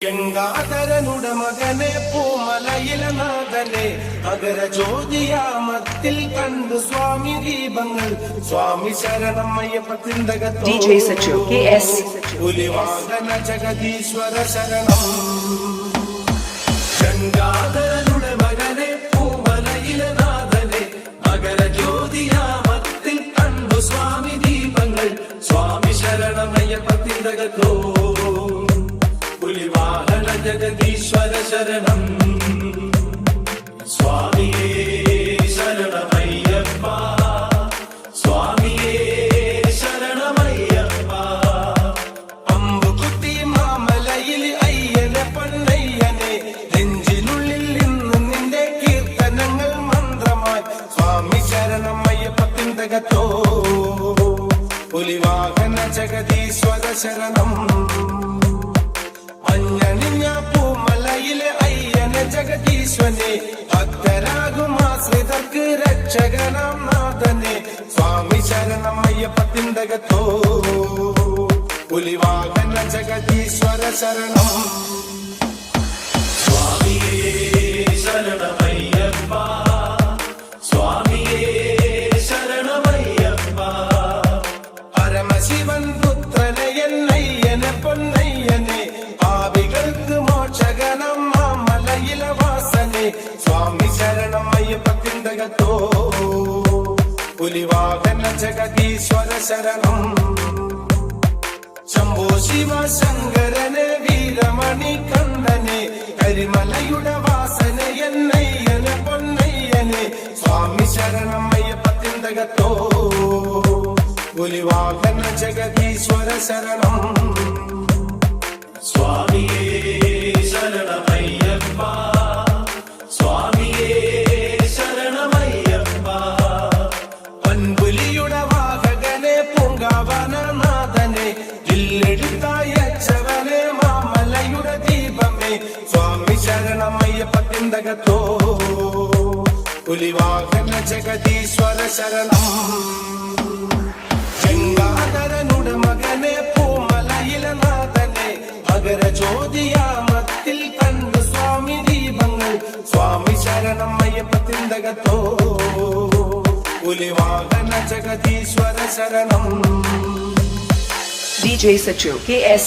ഗംഗാധരനുടെ മകനെ പൂമലയിലെ നാഥനെ അഗര ജ്യോതിയാമത്തിൽ കണ്ടു സ്വാമി ദീപങ്ങൾ സ്വാമി ശരണം അയ്യപ്പത്തിന്തകത്തോ പുലിവാഹന ജഗദീശ്വര ശരണം. ഗംഗാധരനുടെ മകനെ പൂമലയിലെ നാഥനെ അഗര ജ്യോതിയാമത്തിൽ കണ്ടു സ്വാമി ദീപങ്ങൾ സ്വാമി ശരണം അയ്യപ്പത്തിന്തകത്തോ പുലിവാഹന ജഗദീശ്വര ശരണം. സ്വാമിയേ ശരണമയ്യപ്പ, സ്വാമിയേ ശരണമയ്യപ്പ. അമ്പുകുത്തി മാമലയിൽ അയ്യനെ പൊന്നയ്യനെ നെഞ്ചിനുള്ളിൽ നിന്നും നിന്റെ കീർത്തനങ്ങൾ മന്ത്രമായി സ്വാമി ശരണം അയ്യപ്പത്തിന്തകത്തോ പുലിവാഹന ജഗദീശ്വര ശരണം. അഞ്ഞണിഞ്ഞ പൂമലയിലെ അയ്യനെ ജഗദീശ്വനെ ഭക്തരാകും ആശ്രിതർക്ക് രക്ഷകനാം നാഥനെ സ്വാമി ശരണം അയ്യപ്പത്തിന്തകത്തോ പുലിവാഹന ജഗദീശ്വര ശരണം. സ്വാമിയേ ശരണമയ്യപ്പ, സ്വാമിയേ ശരണമയ്യപ്പ. പരമശിവൻ പുത്രനെ എന്നയ്യനെ പൊന്നയ്യനെ പാപികൾക്ക് മോക്ഷകനം മാമലയിലെ വാസനെ സ്വാമി ശരണം അയ്യപ്പത്തിന്തകത്തോ പുലിവാഹന ജഗദീശ്വര ശരണം. ശംഭോ ശിവ ശങ്കരനെ വീരമണി കണ്ഠനെ കരിമലയുടെ വാസന എന്നയ്യനെ പൊന്നയ്യനെ സ്വാമി ശരണം അയ്യപ്പത്തിന്തകത്തോ പുലിവാഹന ജഗദീശ്വര ശരണം. സ്വാമിയേ ശരണമയ്യപ്പ, സ്വാമിയേ ശരണമയ്യപ്പ. പൻപുലിയുടെ വാഹകനെ പൂങ്കാവനനാഥനെ ഇല്ലെടുത്തയച്ചവനെ മാമലയുടെ ദീപമേ സ്വാമി ശരണം അയ്യപ്പത്തിന്തകത്തോ പുലിവാഹന ജഗദീശ്വര ശരണം. ഗംഗാധരനുടെ മകനെ പൂമലയിലെ നാഥനെ അഗര ജ്യോതിയാമത്തിൽ കണ്ടു സ്വാമി ദീപങ്ങൾ സ്വാമി ശരണം അയ്യപ്പത്തിന്തകത്തോ പുലിവാഹന ജഗദീശ്വര ശരണം. DJ Sachu KS